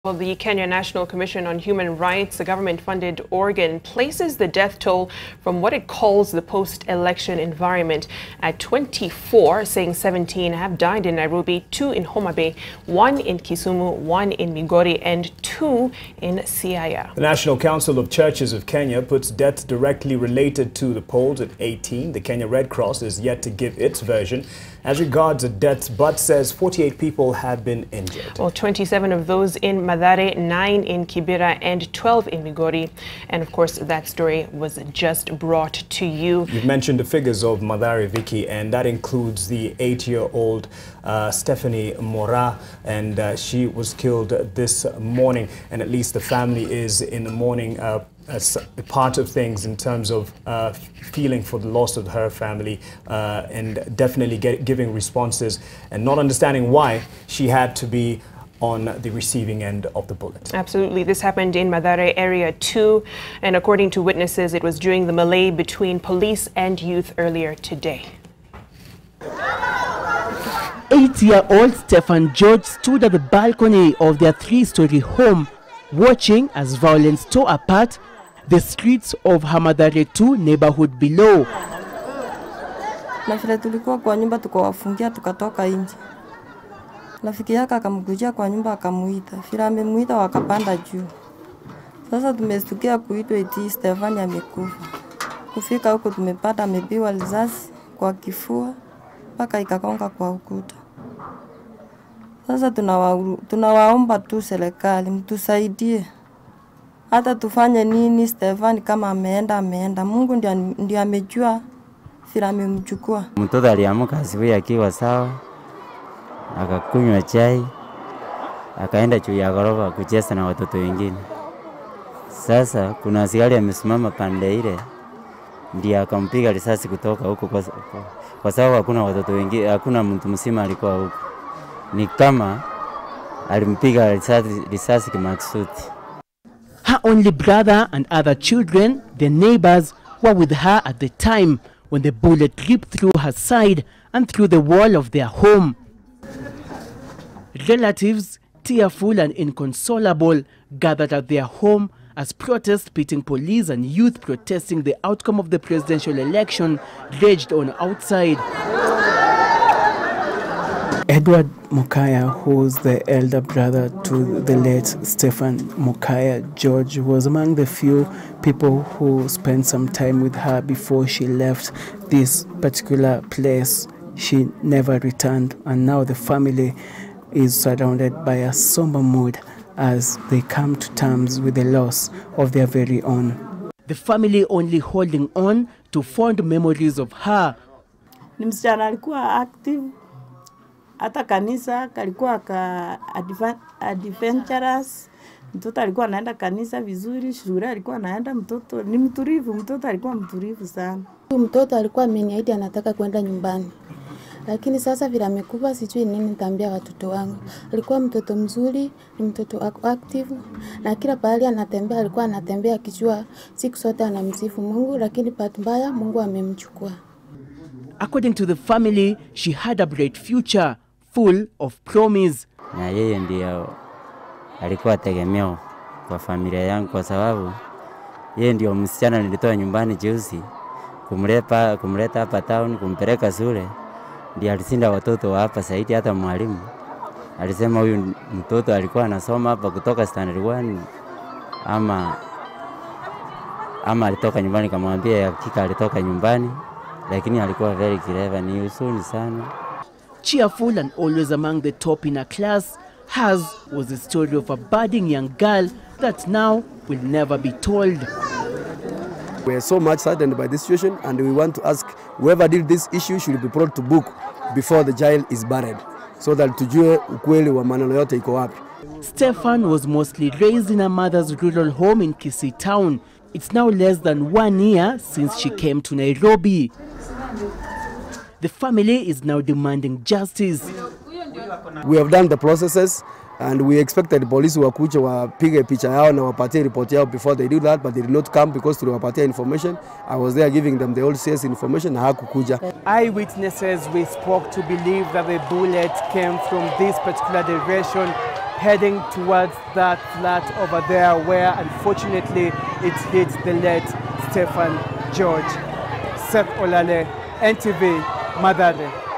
Well, the Kenya National Commission on Human Rights, a government-funded organ, places the death toll from what it calls the post-election environment at 24, saying 17 have died in Nairobi, 2 in Homa Bay, 1 in Kisumu, 1 in Migori, and 2 in Siaya. The National Council of Churches of Kenya puts deaths directly related to the polls at 18. The Kenya Red Cross is yet to give its version as regards the deaths, but says 48 people have been injured. Well, 27 of those in Mathare, 9 in Kibera, and 12 in Migori. And of course, that story was just brought to you. You've mentioned the figures of Mathare, Vicky, and that includes the 8-year-old Stephan Mokaya, and she was killed this morning. And at least the family is in the mourning as a part of things in terms of feeling for the loss of her family and definitely giving responses and not understanding why she had to be on the receiving end of the bullet. Absolutely. This happened in Mathare area too, and according to witnesses, it was during the melee between police and youth earlier today. 8-year-old Stephan George stood at the balcony of their 3-story home watching as violence tore apart the streets of Mathare 2 neighborhood below. Na vile tulikuwa kwa nyumba tukawafungia tukatoka nje. Rafiki yake akamkujia kwa nyumba akamuita. Vile amemuita wakapanda juu. Sasa tumestukia kuitwa eti Stephan amekufa. Kufika huko tumepata amepiwa risasi kwa kifua mpaka ikakonga kwa ukuta. Sasa tunawaomba tu serikali mtusaidie. Hata tufanye nini Stephan kama ameenda. Mungu ndiye amejua vile amemchukua. Mtoto aliamka asubuhi akiwa sawa. Akakunywa chai. Akaenda juu ya ghorofa kucheza na watoto wengine. Sasa kuna askari amesimama pande ile. Ndiye akampiga risasi kutoka huko kwa sababu hakuna watoto wengine, hakuna mtu mzima alikuwa huko. Ni kama alimpiga risasi kimakusudi. Her only brother and other children, their neighbors, were with her at the time when the bullet ripped through her side and through the wall of their home. Relatives, tearful and inconsolable, gathered at their home as protests pitting police and youth protesting the outcome of the presidential election raged on outside. Edward Mokaya, who's the elder brother to the late Stephan Mokaya George, was among the few people who spent some time with her before she left this particular place. She never returned, and now the family is surrounded by a somber mood as they come to terms with the loss of their very own. The family only holding on to fond memories of her. Ni msichana alikuwa active. Hata kanisa kalikuwa adventurous. Mtoto alikuwa anaenda kanisa vizuri, shule alikuwa anaenda, mtoto ni mtulivu, mtoto alikuwa mtulivu sana. Mtoto alikuwa ameniahidi anataka kwenda nyumbani. Lakini sasa vile amekufa sijui nini nitaambia watoto wangu. Alikuwa mtoto mzuri, ni mtoto active, na kila pahali anatembea alikuwa anatembea akijua siku zote anamsifu Mungu, lakini bahati mbaya Mungu amemchukua. According to the family, she had a bright future full of promise. Na yeye ndiye alikuwa tegemeo kwa familia yangu kwa sababu yeye ndio msichana nilitoa nyumbani juzi kumleta hapa town kumpeleka shule. Ndiye alisinda watoto wa hapa zaidi. Hata mwalimu alisema huyu mtoto alikuwa anasoma hapa kutoka standard 1 ama alitoka nyumbani. Kamwambia hakika alitoka nyumbani, lakini alikuwa very clever. Ni usuni sana. Cheerful and always among the top in her class, hers was the story of a budding young girl that now will never be told. We are so much saddened by this situation, and we want to ask whoever did this issue should be brought to book before the child is buried, so that tujue ukweli wa maneno yote iko wapi. Stephan was mostly raised in her mother's rural home in Kisii town. It's now less than 1 year since she came to Nairobi. The family is now demanding justice. We have done the processes, and we expected police wakuche wapige picha yao na wapatie report yao before they do that, but they did not come because tuliwapatia information. I was there giving them the old CS information na hakukuja. Eyewitnesses we spoke to believe that the bullet came from this particular direction. heading towards that flat over there where unfortunately it hit the late Stephan George. Seth Olale, NTV, Mathare.